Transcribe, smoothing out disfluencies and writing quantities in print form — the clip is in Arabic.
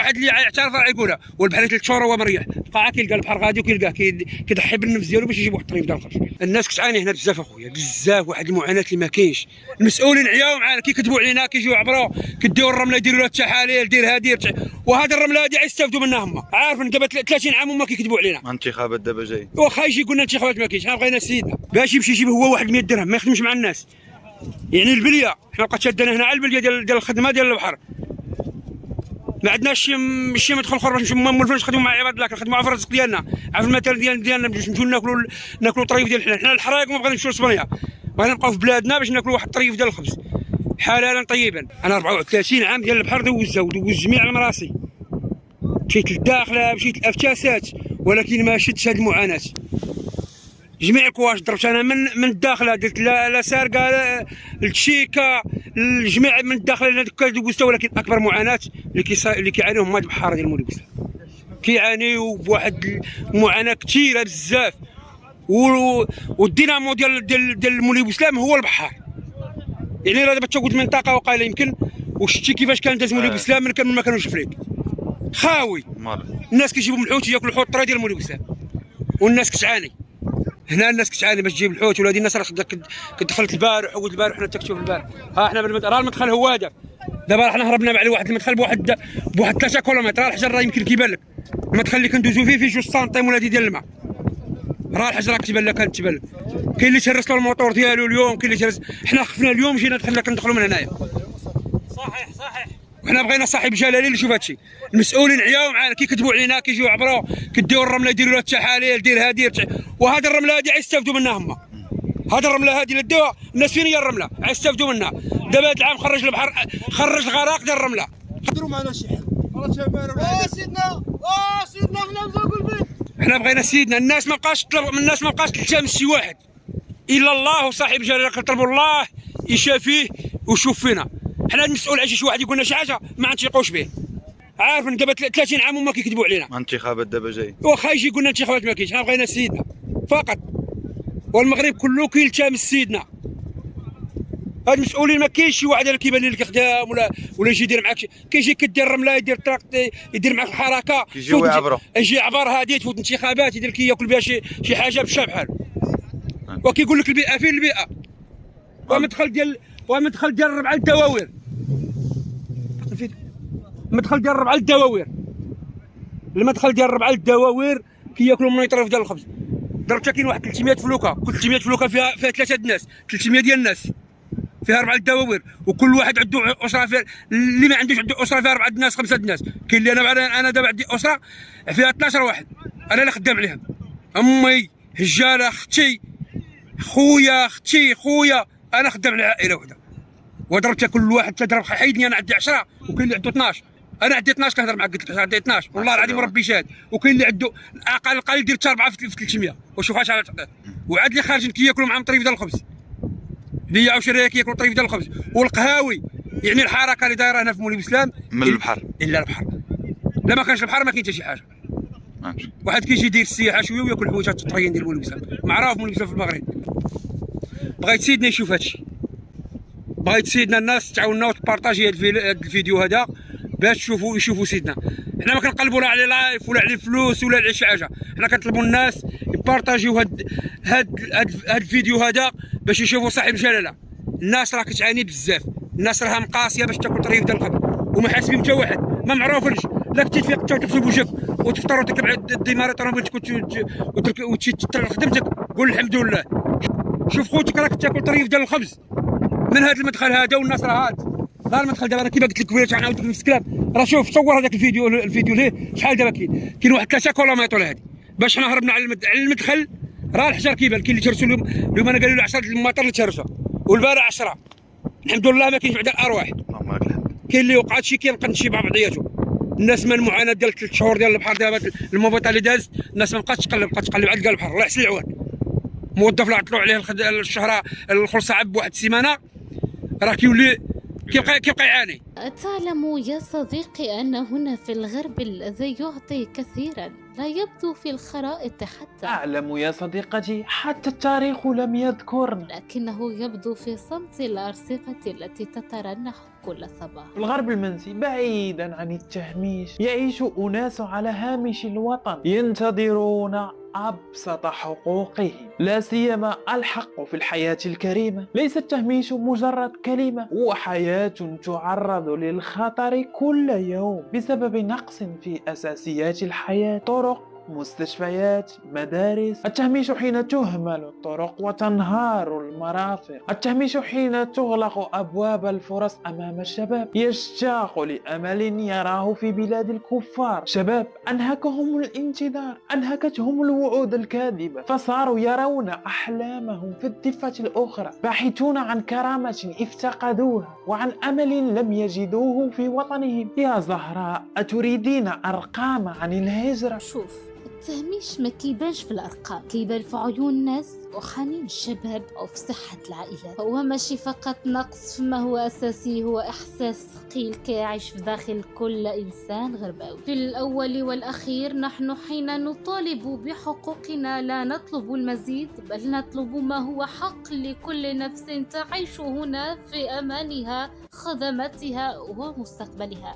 واحد اللي يعترف راه يقولها، والبحر 3 شهور هو مريح، بقى كيلقى البحر غادي وكيلقاه كيضحي بالنفس ديالو باش يجيب واحد الطريف ديال الخرج. الناس كتعاني هنا بزاف اخويا، بزاف، واحد المعاناه اللي ما كاينش. المسؤولين عياو معانا كيكذبوا علينا، كيجيو عبروا كيديو الرمله يديروا لها التحاليل دير هادي، وهذه الرمله هادي يستافدوا منها هما. عارفين دابا 30 عام هما كيكذبوا علينا. انتخابات دابا جاي، واخا يجي يقول لنا انتخابات ما كاينش، حنا بغينا سيدنا باش يمشي يجيب هو واحد 100 درهم ما يخدمش مع الناس. يعني البليه حنا بقات شادنا هنا على البليه ديال الخدمه ديال البحر، ما عندناش شي مدخل اخر باش مولفينش نخدموا مع عباد الله، كنخدموا في الرزق ديالنا، عارف المثل ديالنا باش نمشيو ناكلوا الطريف ديال حنا الحرايق، ما بغينا نمشيو لاسبانيا، بغينا نبقاو في بلادنا باش ناكلوا واحد الطريف ديال الخبز حلالا طيبا. انا 34 عام ديال البحر دوزها ودوز جميع المراسي، مشيت للداخله مشيت الافتاسات، ولكن ما شدتش هذه المعاناه. جميع الكواش ضربت انا من الداخله، درت لا سارقه التشيكه الجميع من الداخله دوزتها، ولكن اكبر معاناه اللي كيعانيوهم هما البحاره ديال مولي بوسلام، كيعانيو بواحد المعاناه كثيره بزاف. والدينامو ديال مولي بوسلام هو البحر. يعني راه دابا تواجد منطقه وقال يمكن وشتي كيفاش كان داز مولي بوسلام من ما كانوش فريك خاوي، الناس كيجيبوا من الحوت ياكلوا الحوت الطري ديال مولي بوسلام، والناس كتعاني هنا، الناس كتعاني باش تجيب الحوت. ولادي الناس راه دخلت البارح وولد البارح حنا تكتشوف البارح، ها حنا راه المدخل هو هذا. دابا حنا هربنا مع واحد المدخل بواحد 3 كيلومتر، راه الحجر راه يمكن كيبان لك المدخل اللي كندوزو فيه 2 سنتيم ولا ديال الماء، راه الحجر كتبان لك كتبان لك. كاين اللي تهرس له الموطور ديالو اليوم، كاين اللي تهرس. حنا خفنا اليوم جينا كندخلوا من هنايا. صحيح وحنا بغينا صاحب جلاله اللي يشوف هادشي. المسؤولين عياو معانا كيكذبوا علينا، كيجيو عبروا كيديو الرمله يديروا لها التحاليل دير هادي، وهذه الرمله هادي يستافدوا منها هما. هذه الرمله هادي اللي داوها الناس فين هي الرمله يستافدوا منها. دابا هذا العام خرج البحر، خرج الغرق ديال الرمله. ديروا معنا شي حل سيدنا سيدنا حنا نزوقوا البيت. حنا بغينا سيدنا، الناس ما بقاش تطلب من الناس، ما بقاش تلتمس شي واحد الا الله وصاحب جلاله، كنطلبوا الله يشافيه ويشوف فينا. حنا المسؤول على شي واحد يقول لنا شي حاجه ما نثيقوش به. عارفين دابا 30 عام هما كيكذبوا علينا. انتخابات دابا جاي، واخا يجي يقول لنا انتخابات ما كاينش، حنا بغينا سيدنا فقط، والمغرب كله كيلتمس سيدنا. هاد المسؤولين ما كاينش شي واحد اللي كيبان لك خدام ولا يجي يدير معاك، كيجي كدير الرمله يدير الطريق يدير معاك الحركه، كيجيو يعبروا، يجي عبر هادي تفوت انتخابات يدير كياكل بها شي حاجه بشا بحال، وكيقول لك البيئه فين البيئه. ومدخل ديال 4 الدواوير، المدخل ديال 4 الدواوير، المدخل ديال 4 الدواوير كياكلوا من يطرف ديال الخبز. ضربتها كاين واحد 300 فلوكه، كل 300 فلوكه فيها 3 الناس، 300 ديال الناس فيها 4 الدواوير، وكل واحد عنده اسره فيها. اللي ما عندوش عنده اسره فيها 4 الناس 5 الناس. كاين اللي انا دابا عندي اسره فيها 12 واحد، انا اللي خدام عليهم، امي هجاله اختي خويا انا خدام على عائله وحده. وضربتها كل واحد تضرب حيدني، انا عندي 10 وكاين اللي عنده 12، انا عندي 12 كنهضر معاك قلت لك عندي 12 والله العظيم ربي شاهد، وكاين اللي عنده اقل يدير حتى 4 في 300 وشوف اش على تعطيه. وعاد اللي خارجين كياكلوا معاهم طريف ديال الخبز، اللي عاوش راه كياكلوا طريف ديال الخبز والقهاوي. يعني الحركه اللي دايره هنا في مولي بوسلام من البحر الا البحر، لا ما كانش البحر ما كاين حتى شي حاجه. واحد كيجي يدير السياحه شويه وياكل حويجات الطريين ديال مولي بوسلام، معروف مولي بوسلام في المغرب. بغيت سيدنا يشوف هادشي، بغيت سيدنا الناس تعاوننا وتبارطاجي هاد الفيديو هذا باش يشوفوا سيدنا. حنا ما كنقلبوا لا على لايف ولا على الفلوس ولا على شي حاجه، حنا كنطلبوا الناس يبارطاجيو هاد الفيديو هذا باش يشوفوا صاحب جلاله. الناس راه كتعاني بزاف، الناس راها مقاسيه باش تاكل طريف ديال الخبز وما حاسبين حتى واحد، ما معروفينش. لا كنتي تفيق حتى وتغسل وجهك وتفطر وتركب الديماري طوموبيلتك وتمشي لخدمتك، قول الحمد لله. شوف خوتك راك تاكل طريف ديال الخبز من هذا المدخل هذا، والناس راه هذا المدخل دابا. انا كيما قلت لك قبيله نعاود لك نفس الكلام، راه شوف صور هذاك الفيديو ليه شحال دابا كاين واحد 3 كيلومتر هذه باش حنا هربنا على المدخل. راه الحجر كيبان، كاين اللي تهرسوا اليوم انا قالوا لي 10 المطر اللي تهرسوا، والبارح 10 الحمد لله ما كاينش بعد الارواح. اللهم لك الحمد. كاين اللي وقعت شي كينقد شي مع بعضياتهم. الناس من المعاناه ديال 3 شهور ديال البحر دابا المبيطه اللي دازت، الناس ما بقاتش تقلب، بقات تقلب على البحر. الله يحسن العوان. موظف اللي عطلوا عليه الشهر الخلصه عب بواحد السيمانه راه كيولي كيبقى يعاني. تعلم يا صديقي أن هنا في الغرب الذي يعطي كثيرا لا يبدو في الخرائط حتى، أعلم يا صديقتي، حتى التاريخ لم يذكرنا. لكنه يبدو في صمت الأرصفة التي تترنح كل صباح. في الغرب المنسي بعيدا عن التهميش يعيش أناس على هامش الوطن ينتظرون أبسط حقوقهم، لا سيما الحق في الحياة الكريمة. ليس التهميش مجرد كلمة، هو حياة تعرض للخطر كل يوم بسبب نقص في أساسيات الحياة: طرق، مستشفيات، مدارس. التهميش حين تهمل الطرق وتنهار المرافق. التهميش حين تغلق أبواب الفرص أمام الشباب يشتاق لأمل يراه في بلاد الكفار. شباب أنهكهم الانتظار، أنهكتهم الوعود الكاذبة، فصاروا يرون أحلامهم في الضفة الأخرى، باحثون عن كرامة افتقدوها وعن أمل لم يجدوه في وطنهم. يا زهراء، أتريدين أرقام عن الهجرة؟ شوف، التهميش ما كيبانش في الأرقام، كيبان في عيون الناس وحنين الشباب أو في صحة العائلات. هو ماشي فقط نقص فيما هو أساسي، هو إحساس ثقيل كيعيش في داخل كل إنسان غرباوي. في الأول والأخير نحن حين نطالب بحقوقنا لا نطلب المزيد، بل نطلب ما هو حق لكل نفس تعيش هنا في أمانها، خدماتها ومستقبلها.